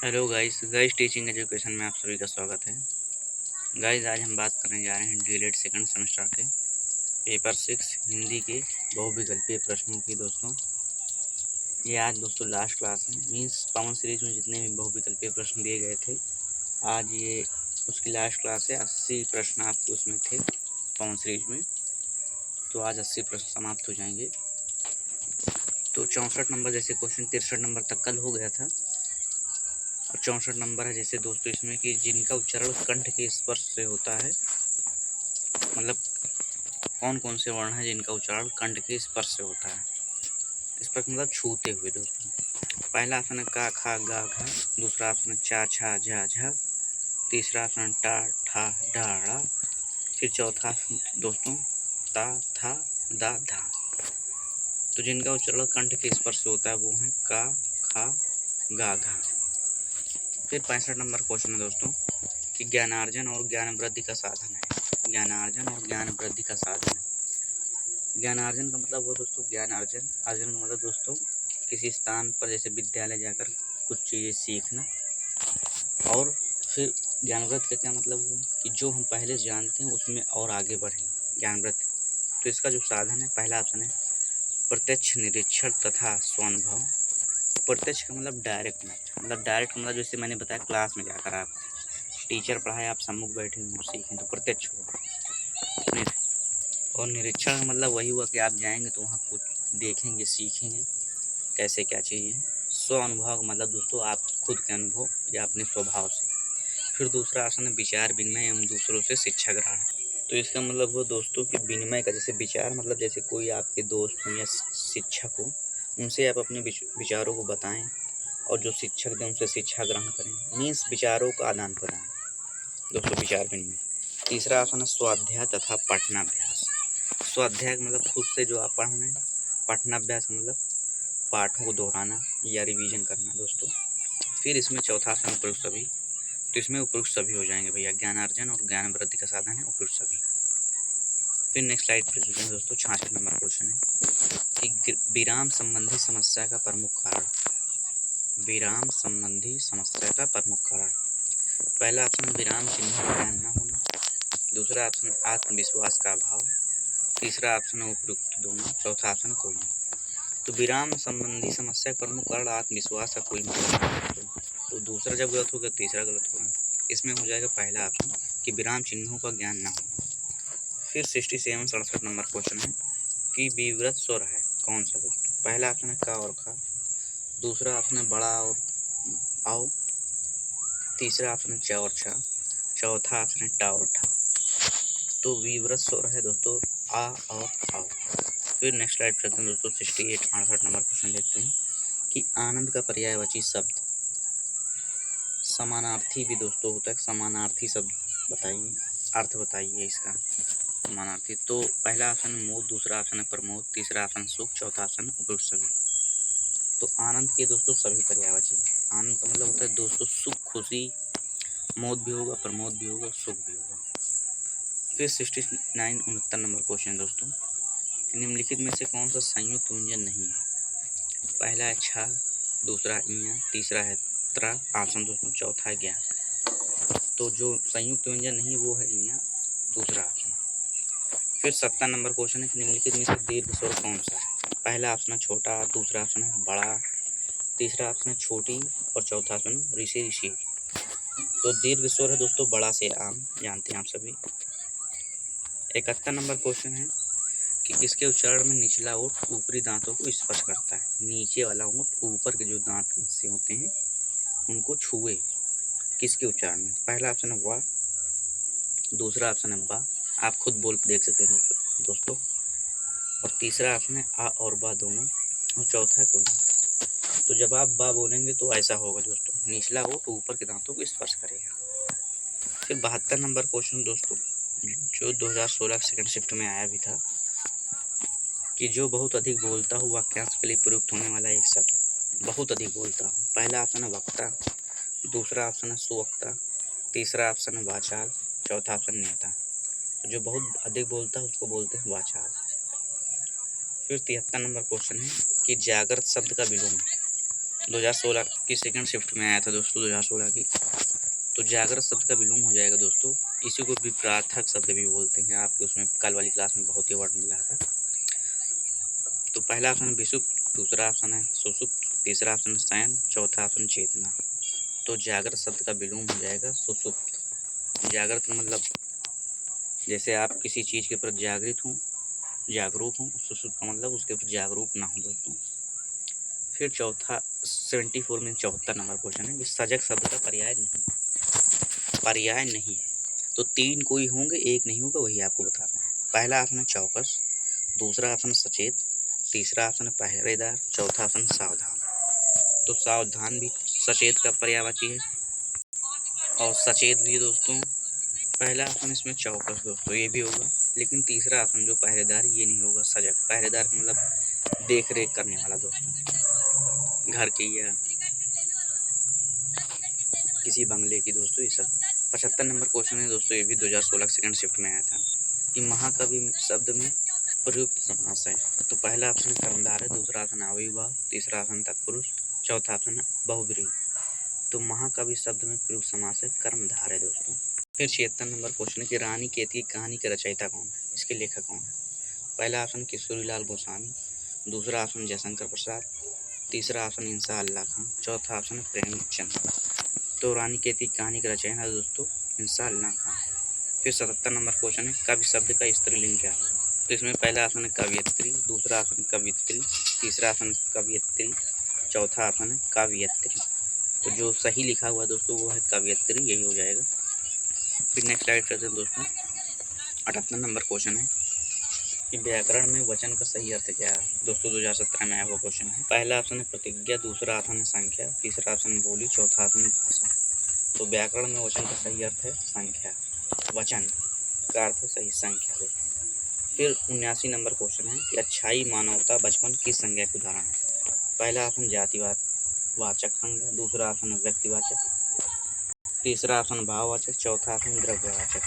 Hello guys teaching education में आप सभी का स्वागत है। गाइस आज हम बात करने जा रहे हैं डीएलएड सेकंड सेमेस्टर के पेपर 6 हिंदी के बहुविकल्पीय प्रश्नों की। दोस्तों ये आज दोस्तों लास्ट क्लास है। मीन्स पवन सीरीज में जितने भी बहुविकल्पीय प्रश्न दिए गए थे आज ये उसकी लास्ट क्लास है। 80 प्रश्न आपके उसमें थे पवन सीरीज में, तो आज 80 प्रश्न समाप्त हो जाएंगे। तो 64 नंबर जैसे क्वेश्चन 63 नंबर तक कल हो गया था और 64 नंबर है जैसे दोस्तों इसमें कि जिनका उच्चारण कंठ के स्पर्श से होता है, मतलब कौन कौन से वर्ण हैं जिनका उच्चारण कंठ के स्पर्श से होता है। स्पर्श मतलब छूते हुए। दोस्तों पहला ऑप्शन है का खा गा घा, दूसरा ऑप्शन है चा छा झा झा, तीसरा ऑप्शन है टा ठा डा ड़ा, फिर चौथा दोस्तों ता था दा धा। तो जिनका उच्चारण कंठ के स्पर्श से होता है वो है का खा गा घा। फिर 65 नंबर क्वेश्चन है दोस्तों कि ज्ञानार्जन और ज्ञान वृद्धि का साधन है। ज्ञानार्जन और ज्ञान वृद्धि का साधन है। ज्ञानार्जन का मतलब वो दोस्तों ज्ञान अर्जन का मतलब दोस्तों किसी स्थान पर जैसे विद्यालय जाकर कुछ चीज़ें सीखना। और फिर ज्ञान वृद्धि का क्या मतलब हुआ कि जो हम पहले से जानते हैं उसमें और आगे बढ़ें, ज्ञान वृद्धि। तो इसका जो साधन है पहला ऑप्शन है प्रत्यक्ष निरीक्षण तथा स्वानुभव। प्रत्यक्ष का मतलब डायरेक्ट में, मतलब डायरेक्ट मतलब जैसे मैंने बताया क्लास में जाकर आप टीचर पढ़ाए आप सम्मुख बैठे हुए सीखें तो प्रत्यक्ष हुआ। और निरीक्षण का मतलब वही हुआ कि आप जाएंगे तो वहाँ कुछ देखेंगे सीखेंगे कैसे क्या चीज़ है। स्व अनुभव का मतलब दोस्तों आप खुद के अनुभव या अपने स्वभाव से। फिर दूसरा आसन है विचार विनिमय एवं दूसरों से शिक्षा ग्रहण। तो इसका मतलब वो दोस्तों कि विनिमय का जैसे विचार मतलब जैसे कोई आपके दोस्त हों या शिक्षक हो उनसे आप अपने विचारों को बताएं और जो शिक्षक दें उनसे शिक्षा ग्रहण करें। मीन्स विचारों का आदान प्रदान दोस्तों विचार विनिमय। तीसरा आसन है स्वाध्याय तथा पठनाभ्यास। स्वाध्याय मतलब खुद से जो आप पढ़ रहे हैं, पठनाभ्यास मतलब पाठों को दोहराना या रिवीजन करना दोस्तों। फिर इसमें चौथा आसन उपयुक्त सभी। तो इसमें उपयुक्त सभी हो जाएंगे भैया, ज्ञानार्जन और ज्ञान वृद्धि का साधन है उपयुक्त सभी। फिर नेक्स्ट स्लाइड पर चलते हैं दोस्तों। 66 नंबर क्वेश्चन है कि विराम संबंधी समस्या का प्रमुख कारण। विराम संबंधी समस्या का प्रमुख कारण। पहला ऑप्शन विराम चिन्ह का ज्ञान न होना, दूसरा ऑप्शन आत्मविश्वास का अभाव, तीसरा ऑप्शन है उपयुक्त दोनों, चौथा ऑप्शन कोई नहीं। तो विराम संबंधी समस्या का प्रमुख कारण आत्मविश्वास का कोई नहीं। तो दूसरा जब गलत होगा तीसरा गलत होगा। इसमें हो जाएगा पहला ऑप्शन कि विराम चिन्हों का ज्ञान ना हो। फिर 67 नंबर क्वेश्चन है कि विवृत स्वर है कौन सा दोस्तों। पहला ऑप्शन है का और खा, दूसरा ऑप्शन है बड़ा और आओ, तीसरा ऑप्शन है चा और छा, चौथा ऑप्शन है टा और ठा। तो विवृत स्वर है दोस्तों आ और आओ। फिर नेक्स्ट स्लाइड पर चलते हैं दोस्तों। 68 नंबर क्वेश्चन देखते हैं कि आनंद का पर्यायवाची शब्द समानार्थी भी दोस्तों होता है। समानार्थी शब्द बताइए, अर्थ बताइए इसका समानार्थी। तो पहला ऑप्शन है मोद, दूसरा ऑप्शन है प्रमोद, तीसरा ऑप्शन सुख, चौथा ऑप्शन है उपयुक्त सभी। तो आनंद के दोस्तों सभी पर्यायवाची। आनंद का मतलब होता है दोस्तों सुख खुशी, मोद भी होगा प्रमोद भी होगा सुख भी होगा। फिर 69 नंबर क्वेश्चन दोस्तों, निम्नलिखित में से कौन सा संयुक्त व्यंजन नहीं है। पहला है छा, दूसरा इया, तीसरा है त्रा ऑप्शन दोस्तों, चौथा है ज्ञा। तो जो संयुक्त व्यंजन नहीं वो है इया, दूसरा ऑप्शन। फिर 70 नंबर क्वेश्चन है कि निम्नलिखित में से दीर्घ स्वर कौन सा है। पहला ऑप्शन है छोटा, दूसरा ऑप्शन है बड़ा, तीसरा ऑप्शन है छोटी और चौथा ऑप्शन है ऋषि ऋषि। तो दीर्घ स्वर है दोस्तों बड़ा से आम, जानते हैं आप सभी। 71 नंबर क्वेश्चन है कि किसके उच्चारण में निचला ओठ ऊपरी दांतों को स्पर्श करता है। नीचे वाला ओठ ऊपर के जो दांत से होते हैं उनको छुए, किसके उच्चारण में। पहला ऑप्शन है वाह, दूसरा ऑप्शन है बा, आप खुद बोल देख सकते हैं दोस्तों, और तीसरा ऑप्शन है आ और बा दोनों, और चौथा है कोई। तो जब आप बा बोलेंगे तो ऐसा होगा दोस्तों, निचला ओठ ऊपर के दांतों को स्पर्श करेगा। फिर 72 नंबर क्वेश्चन दोस्तों जो 2016 सेकंड शिफ्ट में आया भी था कि जो बहुत अधिक बोलता हूँ वाक्यांश के लिए प्रयुक्त होने वाला एक शब्द। बहुत अधिक बोलता हूँ, पहला ऑप्शन है वक्ता, दूसरा ऑप्शन है सुवक्ता, तीसरा ऑप्शन है वाचाल, चौथा ऑप्शन नेता। तो जो बहुत अधिक बोलता है उसको बोलते हैं वाचाल। फिर 73 नंबर क्वेश्चन है कि जागृत शब्द का विलोम। 2016 की सेकंड शिफ्ट में आया था दोस्तों, 2016 की। तो जागृत शब्द का विलोम हो जाएगा दोस्तों। इसी को विप्रार्थक शब्द भी बोलते हैं, आपके उसमें कल वाली क्लास में बहुत ही वर्ड मिल रहा था। तो पहला ऑप्शन है विषुप्त, दूसरा ऑप्शन है सुषुप्त, तीसरा ऑप्शन है शयन, चौथा ऑप्शन चेतना। तो जागृत शब्द का विलोम हो जाएगा सुषुप्त। जागृत का मतलब जैसे आप किसी चीज़ के प्रति जागृत हों, जागरूक हों। सुषुप्त का मतलब उसके ऊपर जागरूक ना हो दोस्तों। फिर चौथा 74 में 74 नंबर क्वेश्चन है कि सजग शब्द का पर्याय नहीं है। तो 3 कोई होंगे, एक नहीं होगा, वही आपको बताना है। पहला ऑप्शन है चौकस, दूसरा ऑप्शन है सचेत, तीसरा ऑप्शन है पहरेदार, चौथा ऑप्शन सावधान। तो सावधान भी सचेत का पर्यायवाची है और सचेत भी है दोस्तों। पहला ऑप्शन इसमें चौकस दोस्तों, ये भी होगा, लेकिन तीसरा ऑप्शन जो पहरेदार ये नहीं होगा। सजग, पहरेदार का मतलब देख रेख करने वाला दोस्तों, घर की या किसी बंगले की दोस्तों, ये सब। 75 नंबर क्वेश्चन है दोस्तों, ये भी 2016 सेकंड शिफ्ट में आया था कि महाकवि शब्द में प्रयुक्त समास है। तो पहला ऑप्शन कर्मधार है, दूसरा ऑप्शन अव्ययभाव, तीसरा ऑप्शन तत्पुरुष, चौथा ऑप्शन बहुब्रीहि। तो महाकवि शब्द में प्रयुक्त समास है कर्मधार है दोस्तों। फिर 76 नंबर क्वेश्चन है कि रानी केतकी कहानी के रचयिता कौन है, इसके लेखक कौन है। पहला ऑप्शन किशोरीलाल गोस्वामी, दूसरा ऑप्शन जयशंकर प्रसाद, तीसरा ऑप्शन इंसा अल्लाह खां, चौथा ऑप्शन प्रेमचंद। तो रानी केतकी कहानी का रचयिता दोस्तों इंसा अल्लाह खां। फिर 77 नंबर क्वेश्चन है कवि शब्द का स्त्रीलिंग क्या होगा। तो इसमें पहला ऑप्शन है कवयित्री, दूसरा ऑप्शन कवित्री, तीसरा ऑप्शन कवयित्री, चौथा ऑप्शन है काव्यत्री। तो जो सही लिखा हुआ दोस्तों वो है कवयित्री, यही हो जाएगा। फिर नेक्स्ट स्लाइड करते हैं दोस्तों। 78 नंबर क्वेश्चन है कि व्याकरण में वचन का सही अर्थ क्या है। दोस्तों 2017 में आया हुआ क्वेश्चन है। पहला ऑप्शन है प्रतिज्ञा, दूसरा ऑप्शन है संख्या, तीसरा ऑप्शन बोली, चौथा ऑप्शन भाषा। तो व्याकरण में वचन का सही अर्थ है संख्या, वचन का अर्थ सही संख्या है। फिर 79 नंबर क्वेश्चन है कि अच्छाई, मानवता, बचपन किस संज्ञा के उदाहरण है। पहला ऑप्शन जातिवाद वाचक संज्ञा, दूसरा ऑप्शन व्यक्तिवाचक, तीसरा ऑप्शन भाववाचक, चौथा ऑप्शन द्रव्यवाचक।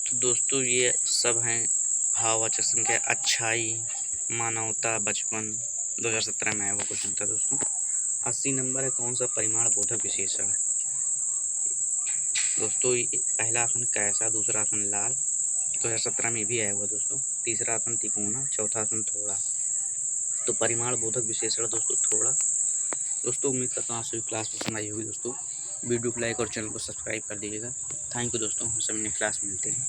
तो दोस्तों ये सब हैं भाववाचक संख्या। अच्छाई, मानवता, बचपन 2017 में आया हुआ क्वेश्चन था दोस्तों। 80 नंबर है कौन सा परिमाण बोधक विशेषण है। दोस्तों पहला ऑप्शन कैसा, दूसरा ऑप्शन लाल, 2017 में भी आया हुआ दोस्तों, तीसरा ऑप्शन तिकोना, चौथा ऑप्शन थोड़ा। तो परिमाण बोधक विशेषण दोस्तों थोड़ा। दोस्तों उम्मीद करता हूँ आप सभी क्लास पसंद आई होगी दोस्तों। वीडियो को लाइक और चैनल को सब्सक्राइब कर दीजिएगा। थैंक यू दोस्तों, हम सभी नेक्स्ट क्लास में मिलते हैं।